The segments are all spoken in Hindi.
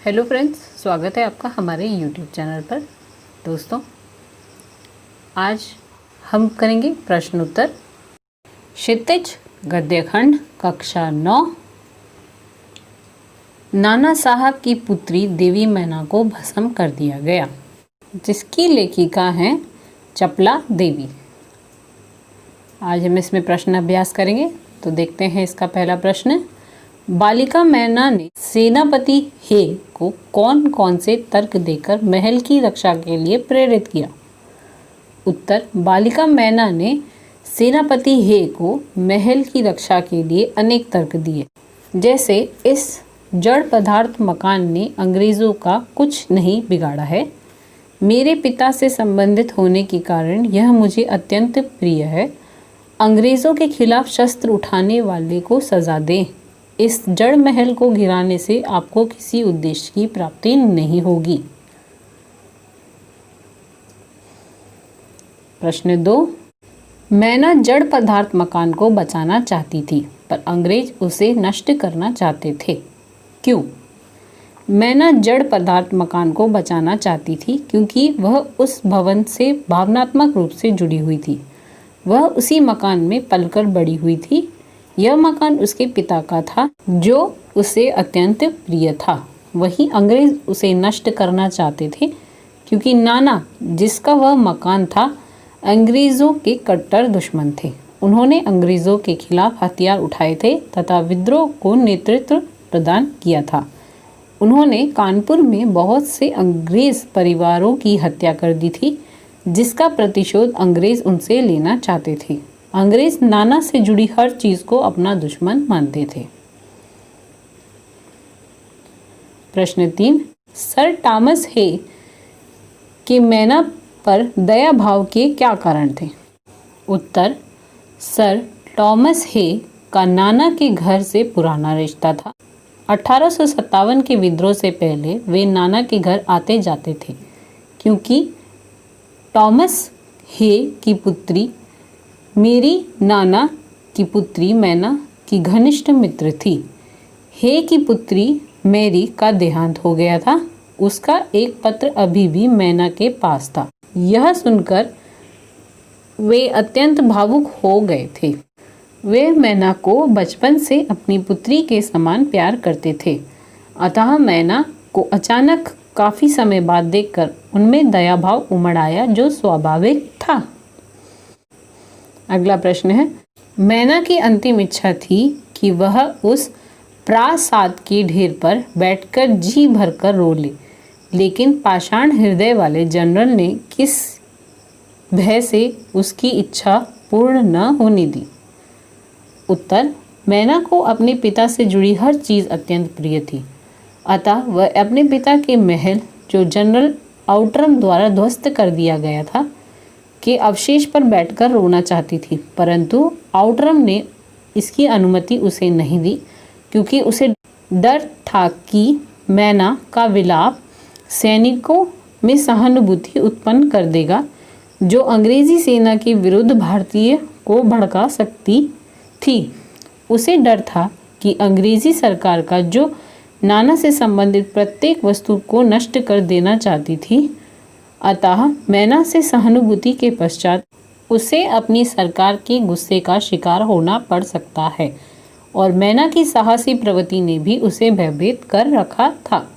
हेलो फ्रेंड्स, स्वागत है आपका हमारे YouTube चैनल पर। दोस्तों, आज हम करेंगे प्रश्न उत्तर। क्षितिज गद्यखंड कक्षा 9। नाना साहब की पुत्री देवी मैना को भस्म कर दिया गया, जिसकी लेखिका हैं चपला देवी। आज हम इसमें प्रश्न अभ्यास करेंगे। तो देखते हैं इसका पहला प्रश्न। बालिका मैना ने सेनापति हे को कौन कौन से तर्क देकर महल की रक्षा के लिए प्रेरित किया? उत्तर, बालिका मैना ने सेनापति हे को महल की रक्षा के लिए अनेक तर्क दिए। जैसे, इस जड़ पदार्थ मकान ने अंग्रेजों का कुछ नहीं बिगाड़ा है। मेरे पिता से संबंधित होने के कारण यह मुझे अत्यंत प्रिय है। अंग्रेजों के खिलाफ शस्त्र उठाने वाले को सजा दें। इस जड़ महल को गिराने से आपको किसी उद्देश्य की प्राप्ति नहीं होगी। प्रश्न 2। मैना जड़ पदार्थ मकान को बचाना चाहती थी, पर अंग्रेज उसे नष्ट करना चाहते थे। क्यों? मैना जड़ पदार्थ मकान को बचाना चाहती थी क्योंकि वह उस भवन से भावनात्मक रूप से जुड़ी हुई थी। वह उसी मकान में पलकर बड़ी हुई थी। यह मकान उसके पिता का था, जो उसे अत्यंत प्रिय था। वहीं अंग्रेज उसे नष्ट करना चाहते थे क्योंकि नाना, जिसका वह मकान था, अंग्रेजों के कट्टर दुश्मन थे। उन्होंने अंग्रेजों के खिलाफ हथियार उठाए थे तथा विद्रोह को नेतृत्व प्रदान किया था। उन्होंने कानपुर में बहुत से अंग्रेज परिवारों की हत्या कर दी थी, जिसका प्रतिशोध अंग्रेज उनसे लेना चाहते थे। अंग्रेज नाना से जुड़ी हर चीज को अपना दुश्मन मानते थे। प्रश्न 3। सर टॉमस हे के मैना पर दया भाव के क्या कारण थे? उत्तर, सर टॉमस हे का नाना के घर से पुराना रिश्ता था। 1857 के विद्रोह से पहले वे नाना के घर आते जाते थे, क्योंकि टॉमस हे की पुत्री मेरी नाना की पुत्री मैना की घनिष्ठ मित्र थी। हे की पुत्री मैरी का देहांत हो गया था। उसका एक पत्र अभी भी मैना के पास था। यह सुनकर वे अत्यंत भावुक हो गए थे। वे मैना को बचपन से अपनी पुत्री के समान प्यार करते थे। अतः मैना को अचानक काफी समय बाद देखकर उनमें दया भाव उमड़ आया, जो स्वाभाविक था। अगला प्रश्न है। मैना की अंतिम इच्छा थी कि वह उस प्रासाद के ढेर पर बैठकर जी भरकर रो ले, लेकिन पाषाण हृदय वाले जनरल ने किस भय से उसकी इच्छा पूर्ण न होने दी? उत्तर, मैना को अपने पिता से जुड़ी हर चीज अत्यंत प्रिय थी। अतः वह अपने पिता के महल, जो जनरल आउटरम द्वारा ध्वस्त कर दिया गया था, के अवशेष पर बैठकर रोना चाहती थी। परंतु आउटरम ने इसकी अनुमति उसे नहीं दी, क्योंकि उसे डर था कि मैना का विलाप सैनिकों में सहानुभूति उत्पन्न कर देगा, जो अंग्रेजी सेना के विरुद्ध भारतीय को भड़का सकती थी। उसे डर था कि अंग्रेजी सरकार का, जो नाना से संबंधित प्रत्येक वस्तु को नष्ट कर देना चाहती थी, अतः मैना से सहानुभूति के पश्चात उसे अपनी सरकार के गुस्से का शिकार होना पड़ सकता है, और मैना की साहसी प्रवृत्ति ने भी उसे भयभीत कर रखा था।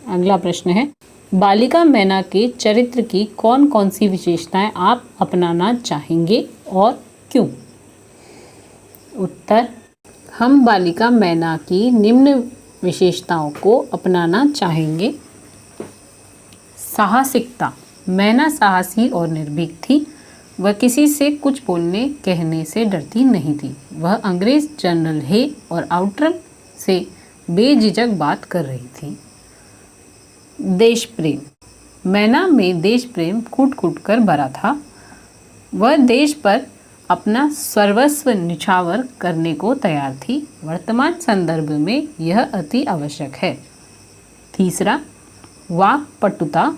अगला प्रश्न है। बालिका मैना के चरित्र की कौन कौन सी विशेषताएं आप अपनाना चाहेंगे और क्यों? उत्तर, हम बालिका मैना की निम्न विशेषताओं को अपनाना चाहेंगे। साहसिकता। मैना साहसी और निर्भीक थी। वह किसी से कुछ बोलने कहने से डरती नहीं थी। वह अंग्रेज जनरल हे और आउटरम से बेझिझक बात कर रही थी। देश प्रेम। मैना में देश प्रेम कूट कूट कर भरा था। वह देश पर अपना सर्वस्व निछावर करने को तैयार थी। वर्तमान संदर्भ में यह अति आवश्यक है। तीसरा, वाक्पटुता।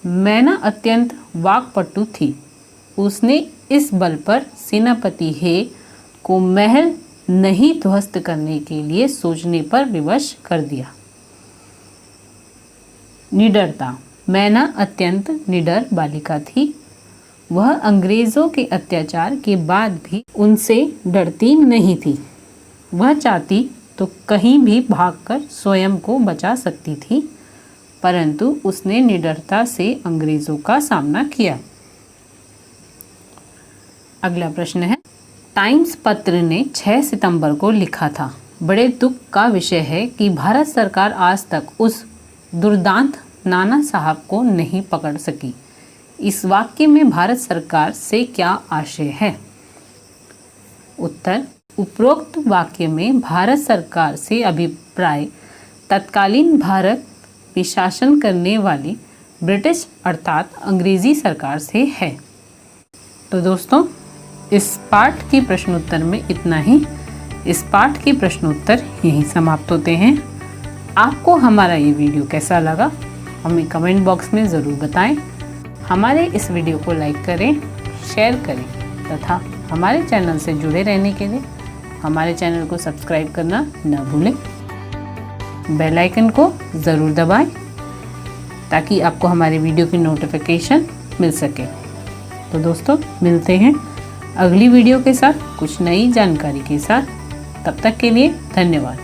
मैना अत्यंत वाक्पटु थी। उसने इस बल पर सेनापति हे को महल नहीं ध्वस्त करने के लिए सोचने पर विवश कर दिया। निडरता। मैना अत्यंत निडर बालिका थी। वह अंग्रेजों के अत्याचार के बाद भी उनसे डरती नहीं थी। वह चाहती तो कहीं भी भागकर स्वयं को बचा सकती थी, परंतु उसने निडरता से अंग्रेजों का सामना किया। अगला प्रश्न है, टाइम्स पत्र ने 6 सितंबर को लिखा था, बड़े दुख का विषय है कि भारत सरकार आज तक उस दुर्दांत नाना साहब को नहीं पकड़ सकी। इस वाक्य में भारत सरकार से क्या आशय है? उत्तर, उपरोक्त वाक्य में भारत सरकार से अभिप्राय तत्कालीन भारत में शासन करने वाली ब्रिटिश अर्थात अंग्रेजी सरकार से है। तो दोस्तों, इस पाठ के प्रश्नोत्तर में इतना ही। इस पाठ के प्रश्नोत्तर यहीं समाप्त होते हैं। आपको हमारा ये वीडियो कैसा लगा हमें कमेंट बॉक्स में ज़रूर बताएं। हमारे इस वीडियो को लाइक करें, शेयर करें तथा हमारे चैनल से जुड़े रहने के लिए हमारे चैनल को सब्सक्राइब करना न भूलें। बेल आइकन को ज़रूर दबाएं ताकि आपको हमारे वीडियो की नोटिफिकेशन मिल सके। तो दोस्तों, मिलते हैं अगली वीडियो के साथ कुछ नई जानकारी के साथ। तब तक के लिए धन्यवाद।